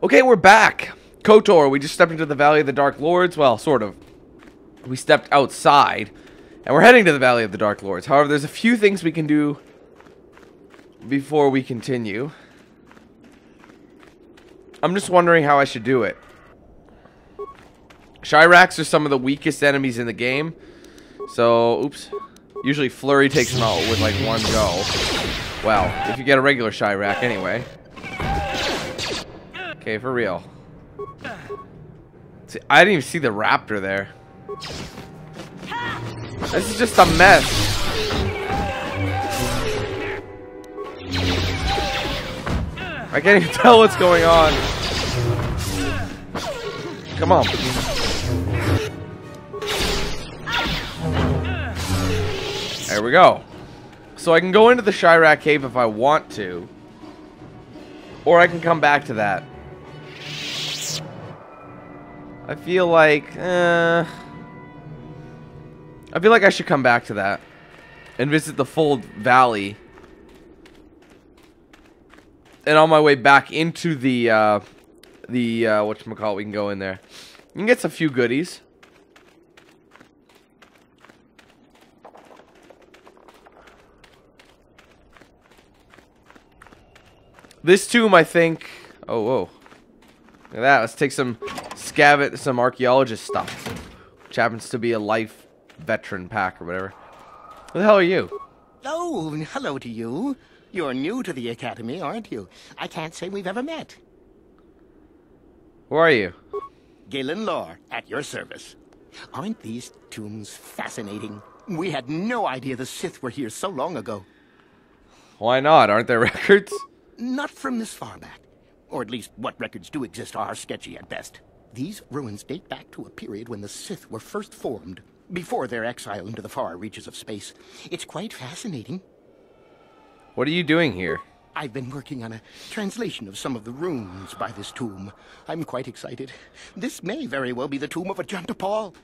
Okay, we're back. KOTOR, we just stepped into the Valley of the Dark Lords. Well, sort of. We stepped outside, and we're heading to the Valley of the Dark Lords. However, there's a few things we can do before we continue. I'm just wondering how I should do it. Shyraks are some of the weakest enemies in the game. So, oops. Usually Flurry takes them out with like one go. Well, if you get a regular Shyrak anyway. Okay, for real. See, I didn't even see the raptor there. This is just a mess. I can't even tell what's going on. Come on. There we go. So I can go into the Shyrak cave if I want to. Or I can come back to that. I feel like I should come back to that and visit the full valley. And on my way back into the whatchamacallit, we can go in there. You can get some few goodies. This tomb, I think. Oh, whoa. Look at that. Let's take some some archaeologist stuff, which happens to be a life veteran pack or whatever. Who the hell are you? Oh, hello to you. You're new to the academy, aren't you? I can't say we've ever met. Who are you? Galen Lore, at your service. Aren't these tombs fascinating? We had no idea the Sith were here so long ago. Why not? Aren't there records? Not from this far back. Or at least what records do exist are sketchy at best. These ruins date back to a period when the Sith were first formed, before their exile into the far reaches of space. It's quite fascinating. What are you doing here? I've been working on a translation of some of the runes by this tomb. I'm quite excited. This may very well be the tomb of Ajunta Paul.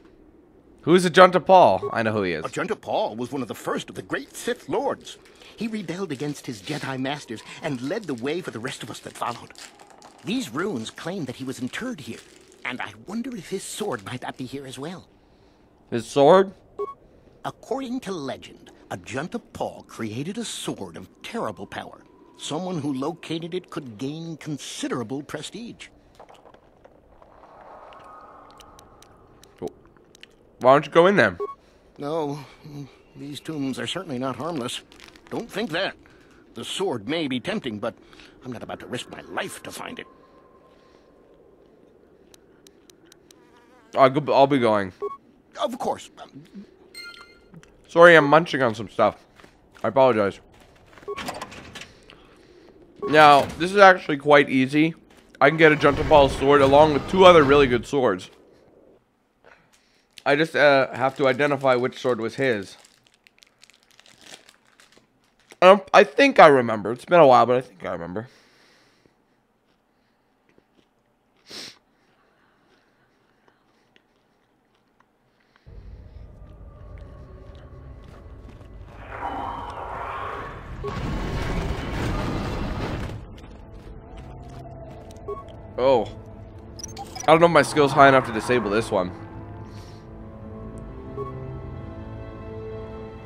Who's Ajunta Paul? I know who he is. Ajunta Paul was one of the first of the great Sith Lords. He rebelled against his Jedi masters and led the way for the rest of us that followed. These runes claim that he was interred here, and I wonder if his sword might not be here as well. His sword? According to legend, Ajunta Paul created a sword of terrible power. Someone who located it could gain considerable prestige. Why don't you go in there? No, these tombs are certainly not harmless. Don't think that. The sword may be tempting, but I'm not about to risk my life to find it. I'll be going. Of course. Sorry, I'm munching on some stuff. I apologize. Now, this is actually quite easy. I can get Ajunta Paul's sword along with two other really good swords. I just have to identify which sword was his. I think I remember. It's been a while, but I think I remember. Oh. I don't know if my skill's high enough to disable this one.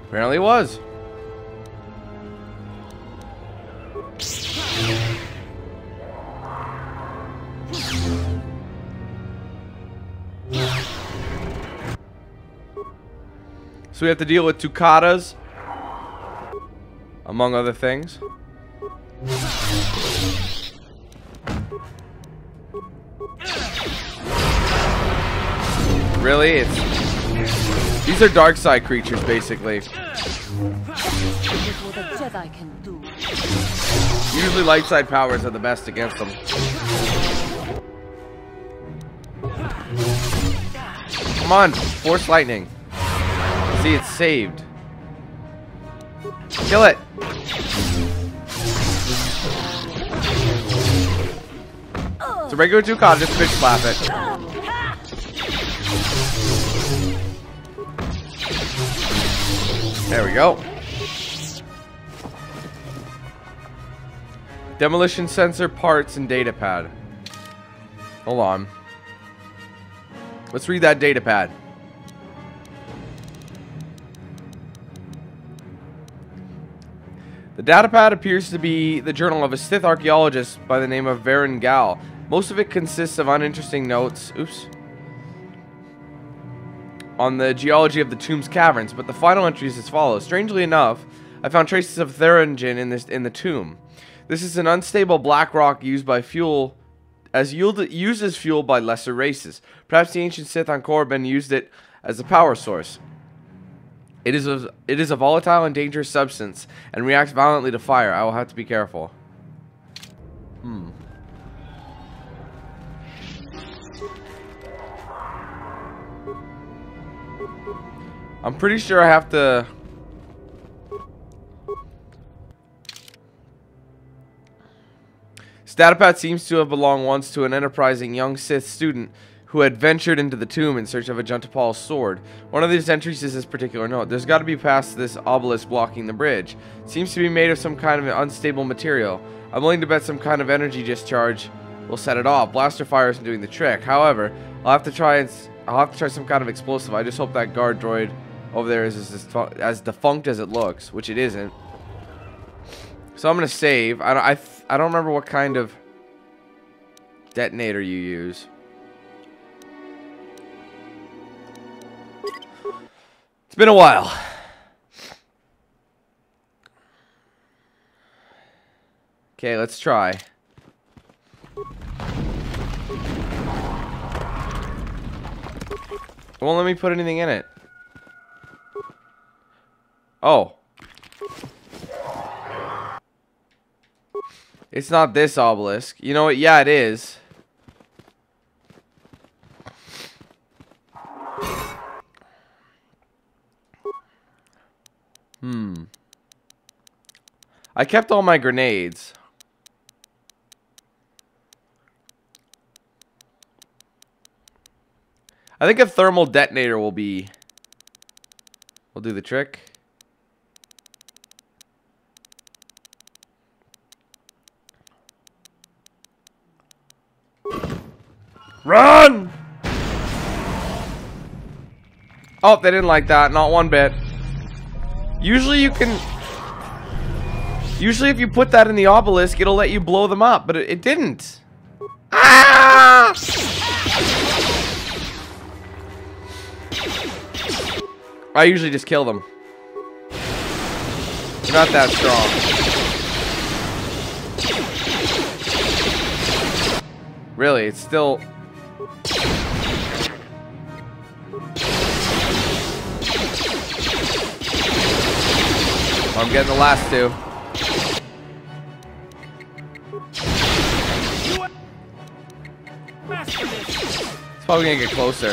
Apparently it was. So we have to deal with Tucatas, among other things. Really? These are dark side creatures, basically. Usually light side powers are the best against them. Come on, force lightning. See, it's saved. Kill it. It's a regular Tukata, just bitch slap it. There we go. Demolition sensor, parts, and data pad. Hold on. Let's read that data pad. The datapad appears to be the journal of a Sith archaeologist by the name of Varen Gal. Most of it consists of uninteresting notes on the geology of the tomb's caverns, but the final entry is as follows. Strangely enough, I found traces of theringin in the tomb. This is an unstable black rock used by fuel used as fuel by lesser races. Perhaps the ancient Sith on Korriban used it as a power source. It is a volatile and dangerous substance and reacts violently to fire. I will have to be careful. I'm pretty sure I have to... Statapad seems to have belonged once to an enterprising young Sith student who had ventured into the tomb in search of Ajunta sword. One of these entries is this particular note. There's got to be past this obelisk blocking the bridge. It seems to be made of some kind of unstable material. I'm willing to bet some kind of energy discharge will set it off. Blaster fire isn't doing the trick. However, I'll have to try some kind of explosive. I just hope that guard droid over there is as defunct as it looks, which it isn't. So I'm gonna save. I don't remember what kind of detonator you use. It's been a while. Okay, let's try. It won't let me put anything in it. Oh. It's not this obelisk. You know what? Yeah, it is. I kept all my grenades. I think a thermal detonator will do the trick. Run! Oh, they didn't like that. Not one bit. Usually if you put that in the obelisk, it'll let you blow them up, but it didn't. Ah! I usually just kill them. They're not that strong. Really, it's still... I'm getting the last two. It's probably gonna get closer.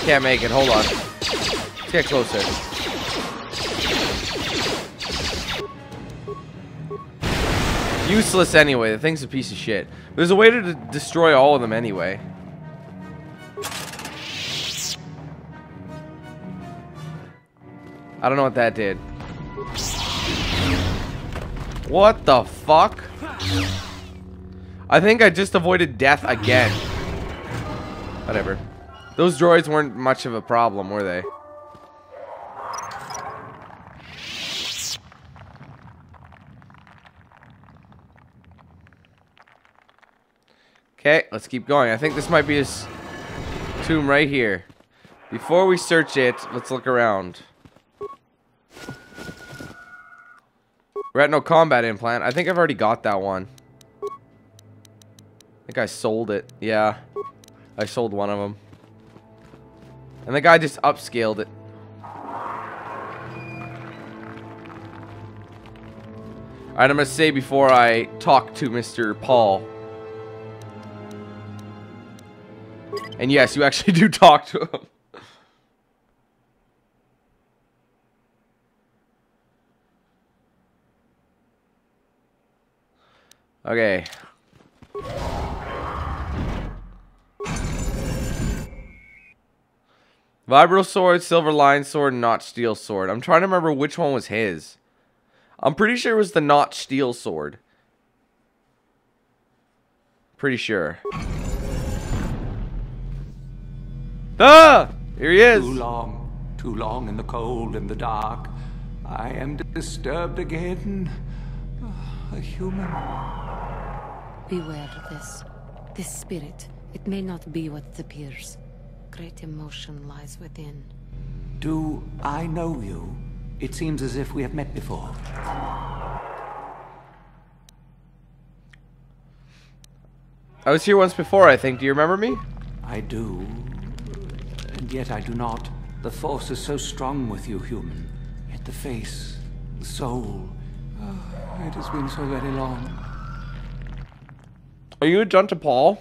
Can't make it. Hold on. Let's get closer. Useless anyway. The thing's a piece of shit. There's a way to destroy all of them anyway. I don't know what that did. What the fuck? I think I just avoided death again. Whatever. Those droids weren't much of a problem, were they? Okay, let's keep going. I think this might be his tomb right here. Before we search it, let's look around. Retinal combat implant. I think I've already got that one. I think I sold it. Yeah. I sold one of them. And the guy just upscaled it. Alright, I'm going to say before I talk to Mr. Paul. And yes, you actually do talk to him. Okay. Vibro sword, silver line sword, notch steel sword. I'm trying to remember which one was his. I'm pretty sure it was the notch steel sword. Pretty sure. Ah! Here he is. Too long in the cold and the dark. I am disturbed again. A human. Beware this spirit. It may not be what it appears. Great emotion lies within. Do I know you? It seems as if we have met before. I was here once before, I think. Do you remember me? I do. And yet I do not. The force is so strong with you, human. Yet the face, the soul. It has been so very long. Are you Ajunta Paul?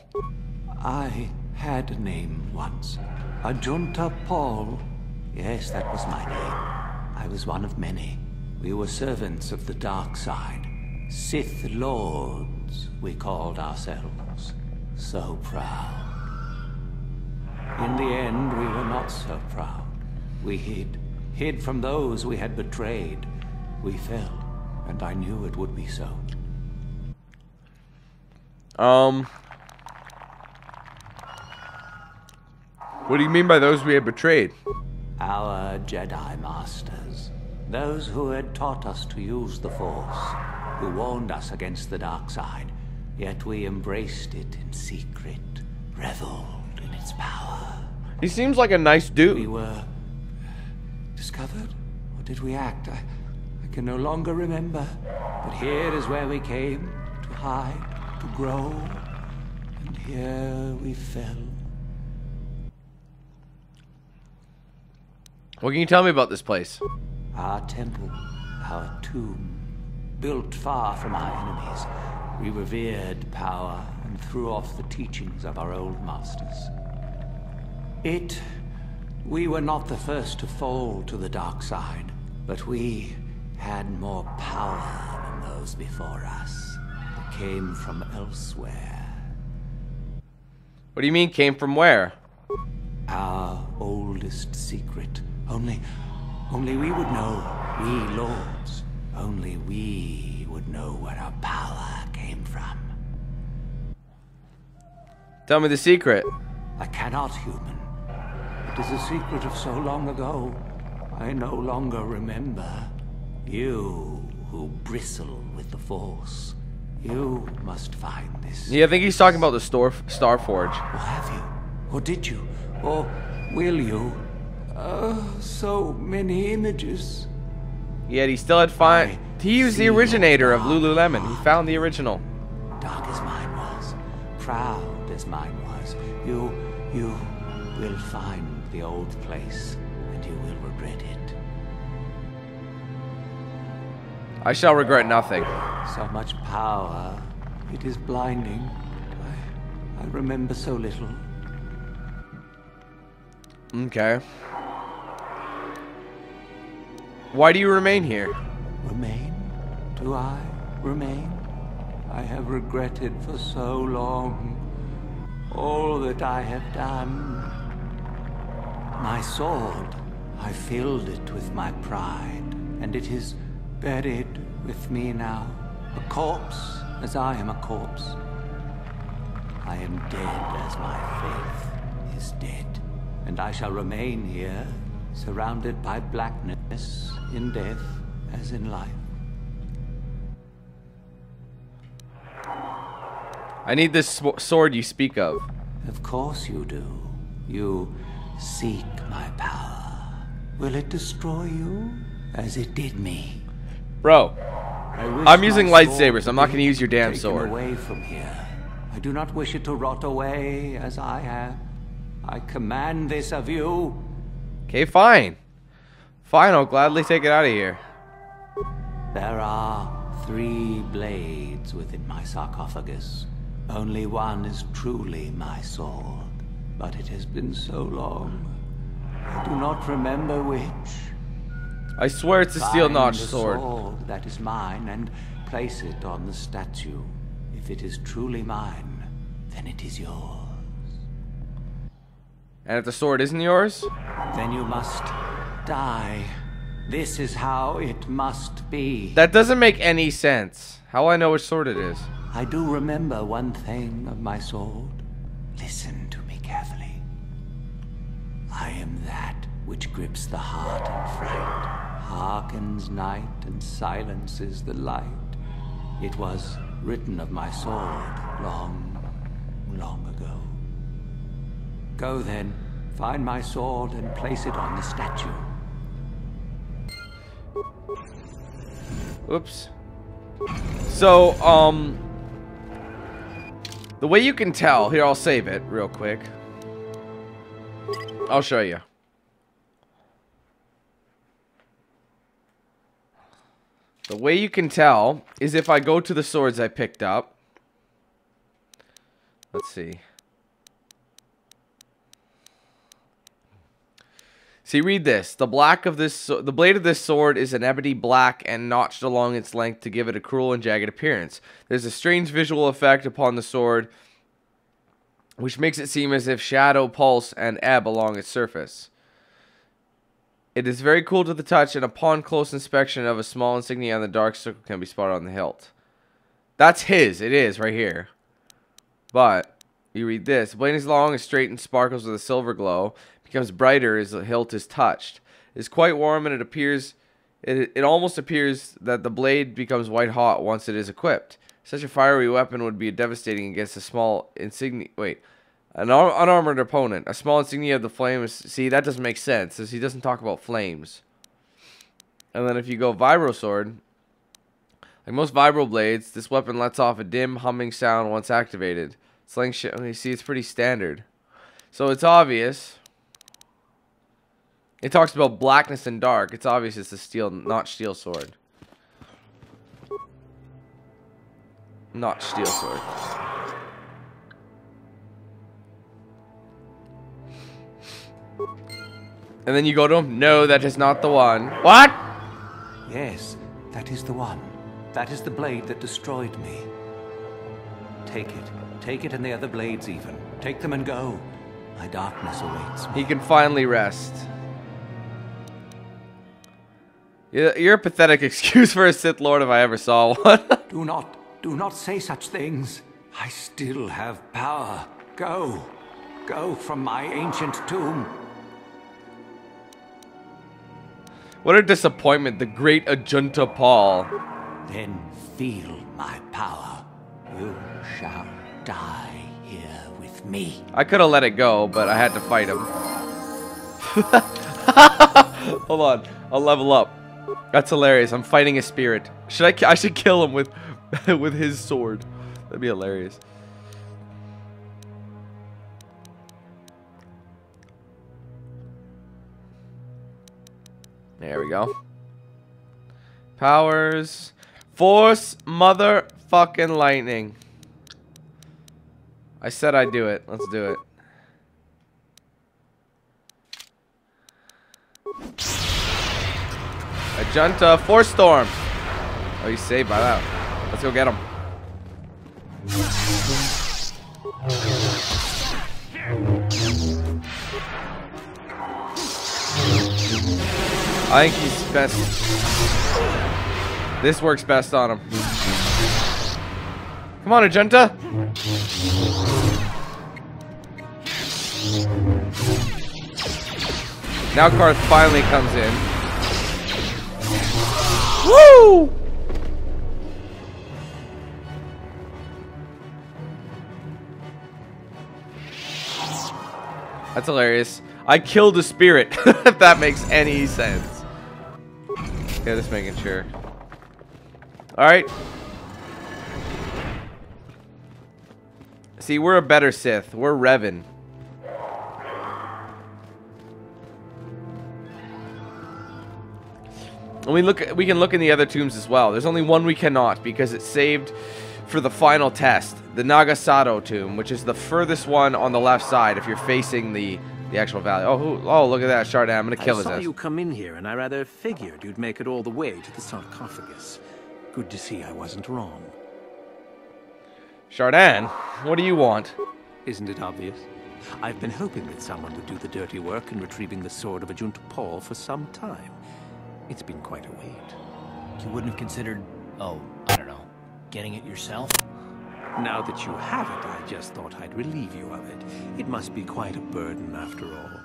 I had a name once. Ajunta Paul. Yes, that was my name. I was one of many. We were servants of the dark side. Sith Lords, we called ourselves. So proud. In the end, we were not so proud. We hid from those we had betrayed. We fell, and I knew it would be so. What do you mean by those we had betrayed? Our Jedi Masters. Those who had taught us to use the Force. Who warned us against the dark side. Yet we embraced it in secret. Reveled in its power. He seems like a nice dude. We were discovered? Or did we act? I can no longer remember. But here is where we came. To hide. To grow. And here we fell. What can you tell me about this place? Our temple, our tomb, built far from our enemies. We revered power and threw off the teachings of our old masters. We were not the first to fall to the dark side, but we had more power than those before us. It came from elsewhere. What do you mean, came from where? Our oldest secret. Only we would know, we lords. Only we would know where our power came from. Tell me the secret. I cannot, human. It is a secret of so long ago. I no longer remember. You who bristle with the Force. You must find this. Yeah, I think he's talking about the Star Forge. Or have you? Or did you? Or will you? So many images. Yet he still had he was the originator of Lululemon. He found the original. Dark as mine was, proud as mine was. You will find the old place, and you will regret it. I shall regret nothing. So much power, it is blinding. I remember so little. Okay. Why do you remain here? Remain? Do I remain? I have regretted for so long all that I have done. My sword, I filled it with my pride, and it is buried with me now, a corpse as I am a corpse. I am dead as my faith is dead, and I shall remain here, surrounded by blackness, in death as in life. I need this sword you speak of. Of course you do. You seek my power. Will it destroy you as it did me? Bro, I'm using lightsabers. I'm not going to use your damn taken sword. Away from here. I do not wish it to rot away as I have. I command this of you. Okay, fine. Fine, I'll gladly take it out of here. There are 3 blades within my sarcophagus. Only one is truly my sword. But it has been so long. I do not remember which. I swear it's a steel-notched Find the sword that is mine and place it on the statue. If it is truly mine, then it is yours. And if the sword isn't yours? Then you must die. This is how it must be. That doesn't make any sense. How will I know which sword it is? I do remember one thing of my sword. Listen to me carefully. I am that which grips the heart in fright, hearkens night and silences the light. It was written of my sword long, long ago. Go then, find my sword and place it on the statue. Oops. So, the way you can tell, here, I'll save it real quick. I'll show you. The way you can tell is if I go to the swords I picked up. Let's see. See, read this. The blade of this sword is an ebony black and notched along its length to give it a cruel and jagged appearance. There's a strange visual effect upon the sword, which makes it seem as if shadow, pulse, and ebb along its surface. It is very cool to the touch, and upon close inspection of a small insignia on the dark circle can be spotted on the hilt. That's his. It is, right here. But, you read this. The blade is long and straight and sparkles with a silver glow. Becomes brighter as the hilt is touched. It is quite warm, and it almost appears that the blade becomes white hot once it is equipped. Such a fiery weapon would be devastating against a small insignia. Wait, an unarmored opponent. A small insignia of the flames. See, that doesn't make sense, as he doesn't talk about flames. And then if you go vibro sword, like most vibro blades, this weapon lets off a dim humming sound once activated. Slingshot. You see, it's pretty standard. So it's obvious. It talks about blackness and dark. It's obvious it's a steel, not steel sword. Not steel sword. And then you go to him. No, that is not the one. What? Yes, that is the one. That is the blade that destroyed me. Take it. Take it and the other blades even. Take them and go. My darkness awaits me. He can finally rest. You're a pathetic excuse for a Sith Lord if I ever saw one. Do not say such things. I still have power. Go. Go from my ancient tomb. What a disappointment, the great Ajunta Paul. Then feel my power. You shall die here with me. I could have let it go, but I had to fight him. Hold on, I'll level up. That's hilarious. I'm fighting a spirit. I should kill him with with his sword. That'd be hilarious. There we go. Powers. Force motherfucking lightning. I said I'd do it. Let's do it. Ajunta Force Storm. Oh, he's saved by that. Let's go get him. I think he's best. This works best on him. Come on, Ajunta. Now Karth finally comes in. Woo! That's hilarious. I killed a spirit, if that makes any sense. Yeah, just making sure. Alright. See, we're a better Sith. We're Revan. And we can look in the other tombs as well. There's only one we cannot because it's saved for the final test. The Nagasato Tomb, which is the furthest one on the left side if you're facing the actual valley. Oh, look at that, Chardin. I'm going to kill his ass. I saw you come in here, and I rather figured you'd make it all the way to the sarcophagus. Good to see I wasn't wrong. Chardin, what do you want? Isn't it obvious? I've been hoping that someone would do the dirty work in retrieving the sword of Ajunta Paul for some time. It's been quite a wait. You wouldn't have considered, oh, I don't know, getting it yourself? Now that you have it, I just thought I'd relieve you of it. It must be quite a burden after all.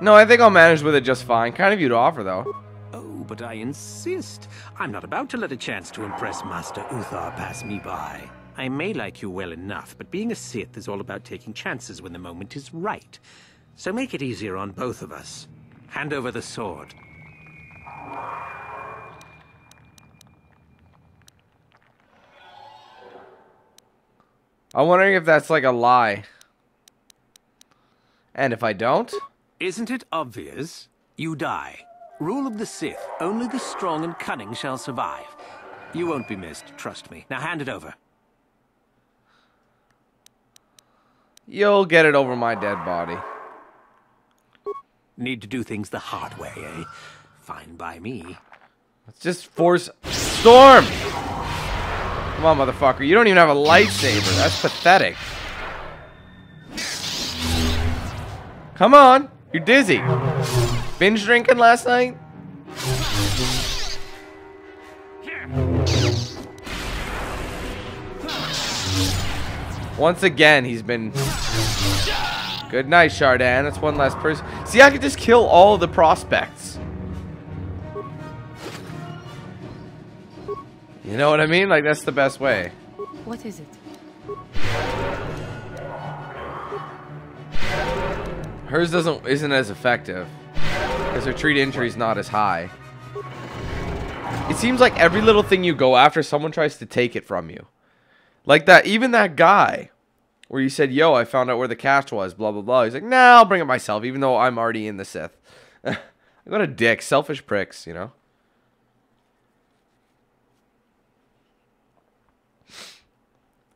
No, I think I'll manage with it just fine. Kind of you to offer, though. Oh, but I insist. I'm not about to let a chance to impress Master Uthar pass me by. I may like you well enough, but being a Sith is all about taking chances when the moment is right. So make it easier on both of us. Hand over the sword. I'm wondering if that's like a lie. And if I don't? Isn't it obvious? You die. Rule of the Sith. Only the strong and cunning shall survive. You won't be missed, trust me. Now hand it over. You'll get it over my dead body. Need to do things the hard way, eh? Fine by me. Let's just force... Storm! Come on, motherfucker. You don't even have a lightsaber. That's pathetic. Come on. You're dizzy. Binge drinking last night? Once again, he's been... Good night, Chardin. That's one less person. See, I could just kill all of the prospects. You know what I mean? Like, that's the best way. What is it? Hers isn't as effective because her treat injury is not as high. It seems like every little thing you go after, someone tries to take it from you. Like that, even that guy where you said, "Yo, I found out where the cache was." Blah blah blah. He's like, "Nah, I'll bring it myself," even though I'm already in the Sith. I got a dick, selfish pricks, you know.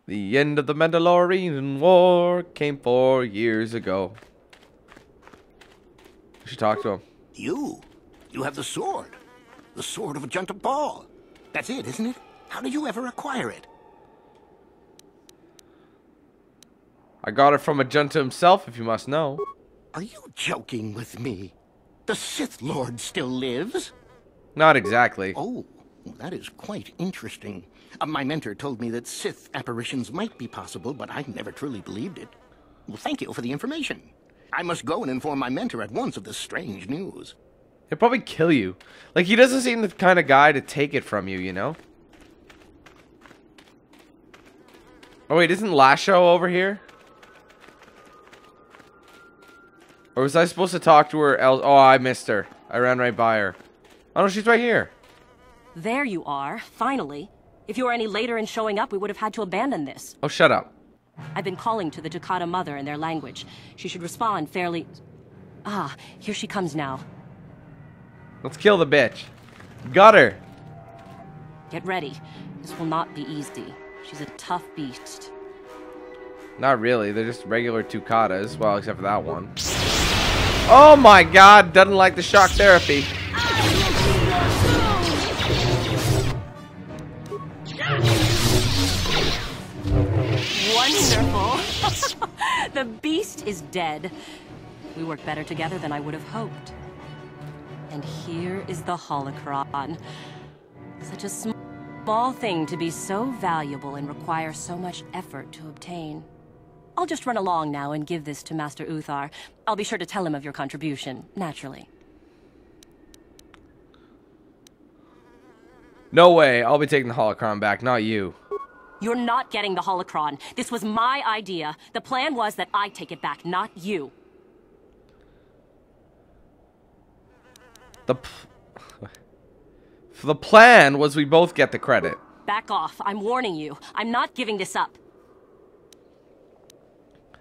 The end of the Mandalorian War came 4 years ago. We should talk to him. You have the sword. The sword of Ajunta Paul. That's it, isn't it? How did you ever acquire it? I got it from Ajunta himself, if you must know. Are you joking with me? The Sith Lord still lives? Not exactly. Oh, that is quite interesting. My mentor told me that Sith apparitions might be possible, but I never truly believed it. Well, thank you for the information. I must go and inform my mentor at once of this strange news. He'll probably kill you. Like, he doesn't seem the kind of guy to take it from you, you know? Oh, wait, isn't Lasho over here? Or was I supposed to talk to her else? Oh, I missed her. I ran right by her. Oh, no, she's right here. There you are, finally. If you were any later in showing up, we would have had to abandon this. Oh, shut up. I've been calling to the Takata mother in their language. She should respond fairly... Ah, here she comes now. Let's kill the bitch. Got her. Get ready. This will not be easy. She's a tough beast. Not really. They're just regular Tucatas. Well, except for that one. Oh my god. Doesn't like the shock therapy. Wonderful. The beast is dead. We work better together than I would have hoped. And here is the Holocron. Such a small thing to be so valuable and require so much effort to obtain. I'll just run along now and give this to Master Uthar. I'll be sure to tell him of your contribution, naturally. No way. I'll be taking the Holocron back, not you. You're not getting the Holocron. This was my idea. The plan was that I take it back, not you. The plan was we both get the credit. Back off. I'm warning you. I'm not giving this up.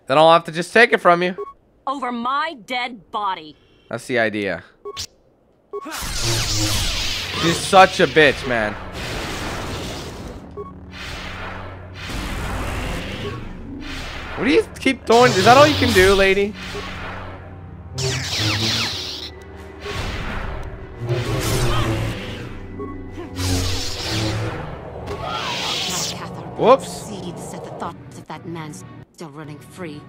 Then I'll have to just take it from you. Over my dead body. That's the idea. She's such a bitch, man. What do you keep throwing? Is that all you can do, lady? Whoops. Seeds at the thought of that man still running free.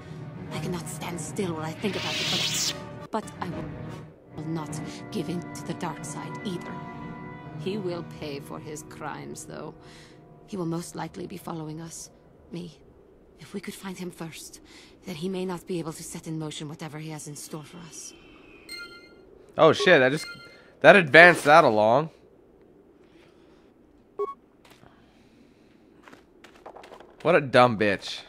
I cannot stand still when I think about it, but I will. not give in to the dark side either. He will pay for his crimes, though. He will most likely be following us. Me. If we could find him first, then he may not be able to set in motion whatever he has in store for us. Oh shit, that advanced that along. What a dumb bitch.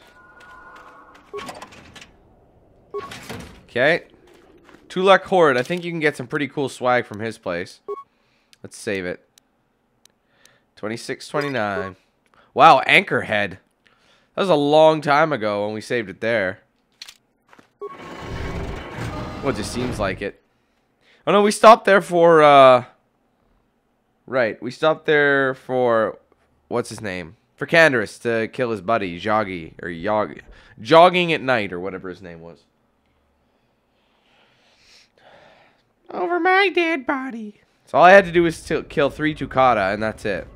Okay. Tulak Horde. I think you can get some pretty cool swag from his place. Let's save it. 2629. Wow, Anchorhead. That was a long time ago when we saved it there. Well, it just seems like it. Oh no, we stopped there for, right, we stopped there for, what's his name? For Canderous to kill his buddy, Jogging at Night, or whatever his name was. Over my dead body. So all I had to do was kill 3 Tukata, and that's it.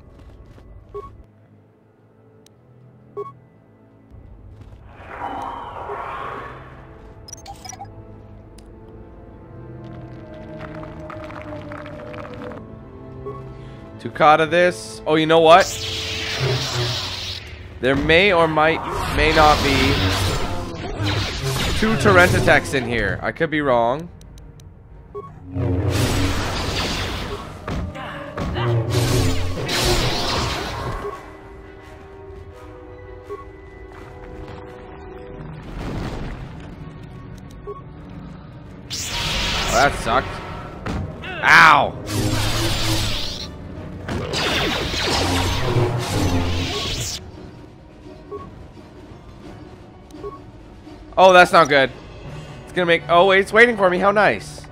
Tukata this. Oh, you know what? There may or may not be 2 Torrentatex in here. I could be wrong. Oh, that sucked. Ow! Oh, that's not good. It's gonna make... Oh, wait, it's waiting for me. How nice.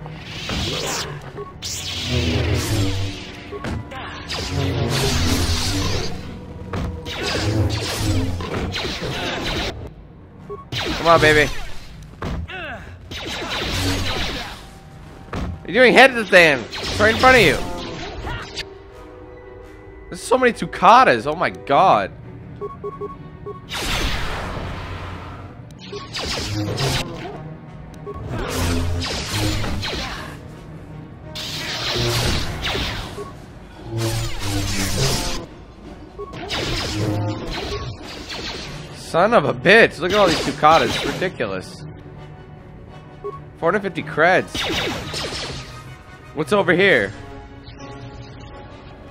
Come on, baby. You're doing head to the stand. It's right in front of you. There's so many Tukatas. Oh my god. Son of a bitch. Look at all these Tukatas. It's ridiculous. 450 creds. What's over here?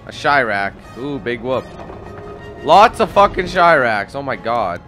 A Chirac. Ooh, big whoop. Lots of fucking Chiracs. Oh my god.